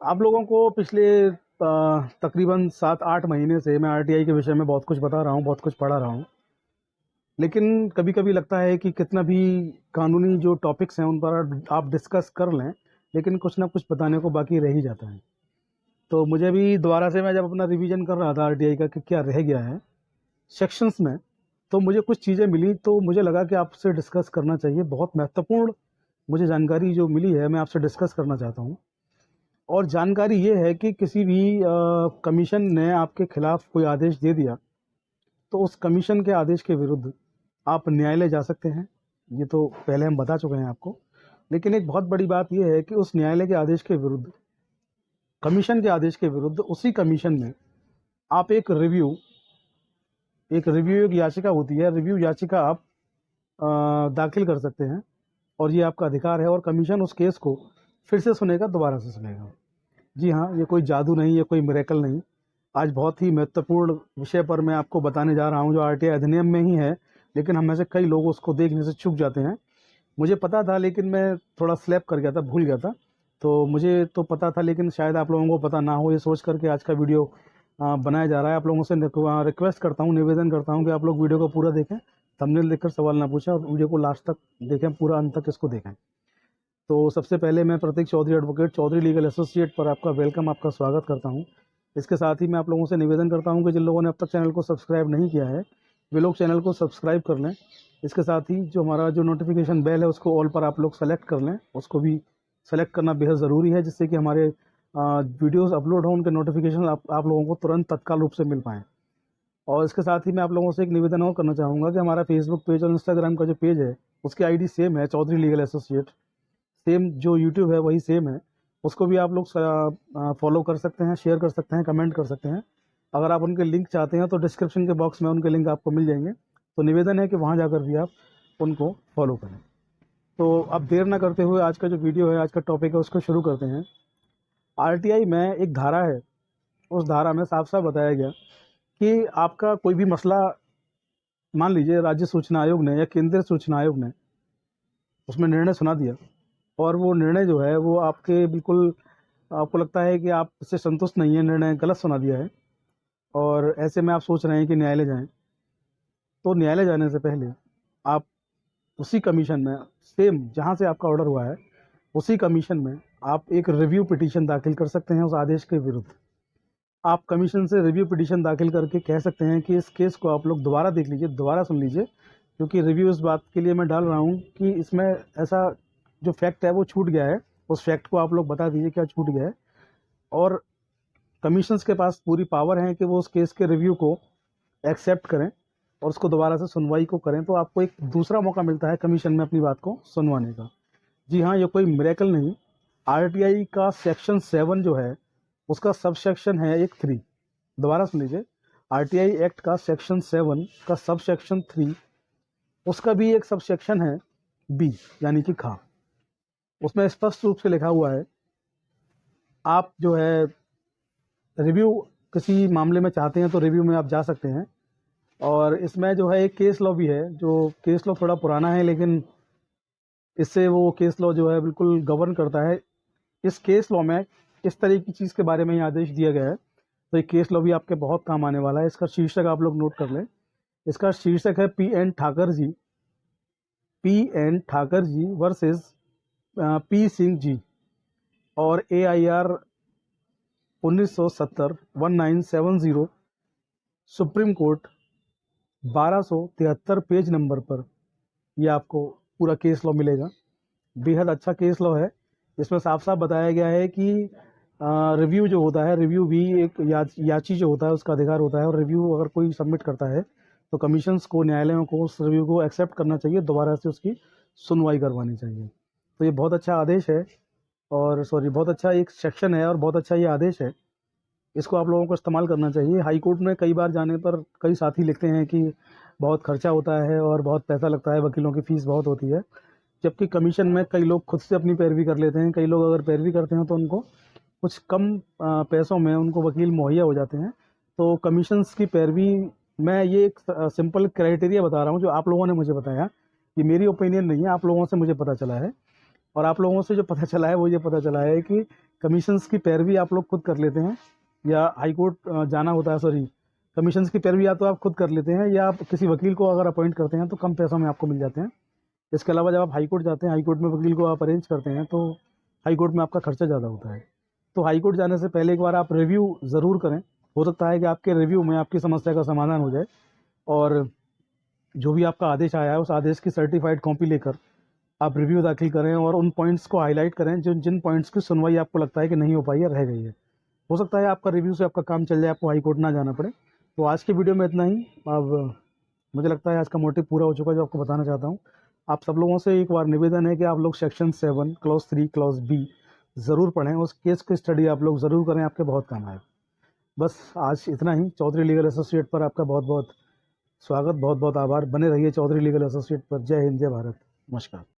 आप लोगों को पिछले तकरीबन 7-8 महीने से मैं आरटीआई के विषय में बहुत कुछ बता रहा हूँ, बहुत कुछ पढ़ा रहा हूँ। लेकिन कभी कभी लगता है कि कितना भी कानूनी जो टॉपिक्स हैं उन पर आप डिस्कस कर लें, लेकिन कुछ ना कुछ बताने को बाकी रह ही जाता है। तो मुझे भी दोबारा से, मैं जब अपना रिवीजन कर रहा था आरटीआई का कि क्या रह गया है सेक्शंस में, तो मुझे कुछ चीज़ें मिली, तो मुझे लगा कि आपसे डिस्कस करना चाहिए। बहुत महत्वपूर्ण मुझे जानकारी जो मिली है, मैं आपसे डिस्कस करना चाहता हूँ। और जानकारी ये है कि किसी भी कमीशन ने आपके खिलाफ कोई आदेश दे दिया, तो उस कमीशन के आदेश के विरुद्ध आप न्यायालय जा सकते हैं। ये तो पहले हम बता चुके हैं आपको। लेकिन एक बहुत बड़ी बात यह है कि उस न्यायालय के आदेश के विरुद्ध, कमीशन के आदेश के विरुद्ध, उसी कमीशन में आप एक याचिका होती है, रिव्यू याचिका आप दाखिल कर सकते हैं। और ये आपका अधिकार है, और कमीशन उस केस को फिर से सुनेगा, दोबारा से सुनेगा। जी हाँ, ये कोई जादू नहीं, ये कोई मिरेकल नहीं। आज बहुत ही महत्वपूर्ण विषय पर मैं आपको बताने जा रहा हूँ, जो आरटीआई अधिनियम में ही है, लेकिन हम में से कई लोग उसको देखने से चूक जाते हैं। मुझे पता था, लेकिन मैं थोड़ा स्लैप कर गया था, भूल गया था। तो मुझे तो पता था, लेकिन शायद आप लोगों को पता ना हो, ये सोच करके आज का वीडियो बनाया जा रहा है। आप लोगों से रिक्वेस्ट करता हूँ, निवेदन करता हूँ कि आप लोग वीडियो को पूरा देखें, थंबनेल देखकर सवाल ना पूछें, और वीडियो को लास्ट तक देखें, पूरा अंत तक इसको देखें। तो सबसे पहले मैं Prateek Chaudhary, advocate, Chaudhary legal associate, पर आपका वेलकम, आपका स्वागत करता हूं। इसके साथ ही मैं आप लोगों से निवेदन करता हूं कि जिन लोगों ने अब तक चैनल को सब्सक्राइब नहीं किया है, वे लोग चैनल को सब्सक्राइब कर लें। इसके साथ ही जो हमारा जो नोटिफिकेशन बेल है, उसको ऑल पर आप लोग सेलेक्ट कर लें। उसको भी सेलेक्ट करना बेहद ज़रूरी है, जिससे कि हमारे वीडियोज़ अपलोड हों, उनके नोटिफिकेशन आप लोगों को तुरंत तत्काल रूप से मिल पाएँ। और इसके साथ ही मैं आप लोगों से एक निवेदन और करना चाहूँगा कि हमारा फेसबुक पेज और इंस्टाग्राम का जो पेज है, उसकी आईडी सेम है, चौधरी लीगल एसोसिएट। सेम जो यूट्यूब है वही सेम है। उसको भी आप लोग फॉलो कर सकते हैं, शेयर कर सकते हैं, कमेंट कर सकते हैं। अगर आप उनके लिंक चाहते हैं तो डिस्क्रिप्शन के बॉक्स में उनके लिंक आपको मिल जाएंगे। तो निवेदन है कि वहाँ जाकर भी आप उनको फॉलो करें। तो अब देर ना करते हुए आज का जो वीडियो है, आज का टॉपिक है, उसको शुरू करते हैं। आरटीआई में एक धारा है, उस धारा में साफ साफ बताया गया कि आपका कोई भी मसला, मान लीजिए राज्य सूचना आयोग ने या केंद्रीय सूचना आयोग ने उसमें निर्णय सुना दिया, और वो निर्णय जो है वो आपके बिल्कुल, आपको लगता है कि आप इससे संतुष्ट नहीं है, निर्णय गलत सुना दिया है, और ऐसे में आप सोच रहे हैं कि न्यायालय जाएं। तो न्यायालय जाने से पहले आप उसी कमीशन में, सेम जहां से आपका ऑर्डर हुआ है, उसी कमीशन में आप एक रिव्यू पिटीशन दाखिल कर सकते हैं उस आदेश के विरुद्ध। आप कमीशन से रिव्यू पिटीशन दाखिल करके कह सकते हैं कि इस केस को आप लोग दोबारा देख लीजिए, दोबारा सुन लीजिए, क्योंकि रिव्यू इस बात के लिए मैं डाल रहा हूँ कि इसमें ऐसा जो फैक्ट है वो छूट गया है, उस फैक्ट को आप लोग बता दीजिए क्या छूट गया है। और कमीशंस के पास पूरी पावर है कि वो उस केस के रिव्यू को एक्सेप्ट करें और उसको दोबारा से सुनवाई को करें। तो आपको एक दूसरा मौका मिलता है कमीशन में अपनी बात को सुनवाने का। जी हाँ, ये कोई मिरेकल नहीं। आरटीआई का सेक्शन 7 जो है, उसका सब सेक्शन है एक 3। दोबारा सुन लीजिए, आरटीआई एक्ट का सेक्शन 7 का सब सेक्शन 3, उसका भी एक सब सेक्शन है बी, यानी कि खा। उसमें स्पष्ट रूप से लिखा हुआ है, आप जो है रिव्यू किसी मामले में चाहते हैं तो रिव्यू में आप जा सकते हैं। और इसमें जो है एक केस लॉ भी है, जो केस लॉ थोड़ा पुराना है, लेकिन इससे वो केस लॉ जो है बिल्कुल गवर्न करता है। इस केस लॉ में इस तरह की चीज़ के बारे में ही आदेश दिया गया है, तो ये केस लॉ भी आपके बहुत काम आने वाला है। इसका शीर्षक आप लोग नोट कर लें। इसका शीर्षक है पी एन ठाकर जी वर्सेस पी सिंह जी और AIR 1970 1970, supreme court, 1273 page number पर ये आपको पूरा केस लॉ मिलेगा। बेहद अच्छा केस लॉ है। इसमें साफ साफ बताया गया है कि रिव्यू जो होता है, रिव्यू भी एक याची जो होता है उसका अधिकार होता है, और रिव्यू अगर कोई सबमिट करता है तो कमीशंस को, न्यायालयों को उस रिव्यू को एक्सेप्ट करना चाहिए, दोबारा से उसकी सुनवाई करवानी चाहिए। तो ये बहुत अच्छा आदेश है, और सॉरी, बहुत अच्छा एक सेक्शन है, और बहुत अच्छा ये आदेश है। इसको आप लोगों को इस्तेमाल करना चाहिए। हाई कोर्ट में कई बार जाने पर कई साथी लिखते हैं कि बहुत खर्चा होता है और बहुत पैसा लगता है, वकीलों की फ़ीस बहुत होती है, जबकि कमीशन में कई लोग खुद से अपनी पैरवी कर लेते हैं। कई लोग अगर पैरवी करते हैं तो उनको कुछ कम पैसों में उनको वकील मुहैया हो जाते हैं। तो कमीशंस की पैरवी, मैं ये एक सिंपल क्राइटेरिया बता रहा हूँ जो आप लोगों ने मुझे बताया, ये मेरी ओपिनियन नहीं है, आप लोगों से मुझे पता चला है। और आप लोगों से जो पता चला है वो ये पता चला है कि कमीशंस की पैरवी आप लोग खुद कर लेते हैं, या हाई कोर्ट जाना होता है, सॉरी, कमीशंस की पैरवी या तो आप खुद कर लेते हैं या आप किसी वकील को अगर अपॉइंट करते हैं तो कम पैसों में आपको मिल जाते हैं। इसके अलावा जब आप हाई कोर्ट जाते हैं, हाई कोर्ट में वकील को आप अरेंज करते हैं तो हाई कोर्ट में आपका खर्चा ज़्यादा होता है। तो हाई कोर्ट जाने से पहले एक बार आप रिव्यू ज़रूर करें। हो सकता है कि आपके रिव्यू में आपकी समस्या का समाधान हो जाए, और जो भी आपका आदेश आया है उस आदेश की सर्टिफाइड कॉपी लेकर आप रिव्यू दाखिल करें और उन पॉइंट्स को हाईलाइट करें जो जिन पॉइंट्स की सुनवाई आपको लगता है कि नहीं हो पाई है, रह गई है। हो सकता है आपका रिव्यू से आपका काम चल जाए, आपको हाई कोर्ट ना जाना पड़े। तो आज की वीडियो में इतना ही। अब मुझे लगता है आज का मोटिव पूरा हो चुका है जो आपको बताना चाहता हूँ। आप सब लोगों से एक बार निवेदन है कि आप लोग सेक्शन 7 क्लॉज 3 क्लॉज बी ज़रूर पढ़ें, उस केस की स्टडी आप लोग ज़रूर करें, आपके बहुत काम आए। बस आज इतना ही। चौधरी लीगल एसोसिएट पर आपका बहुत बहुत स्वागत, बहुत बहुत आभार। बने रहिए चौधरी लीगल एसोसिएट पर। जय हिंद, जय भारत, नमस्कार।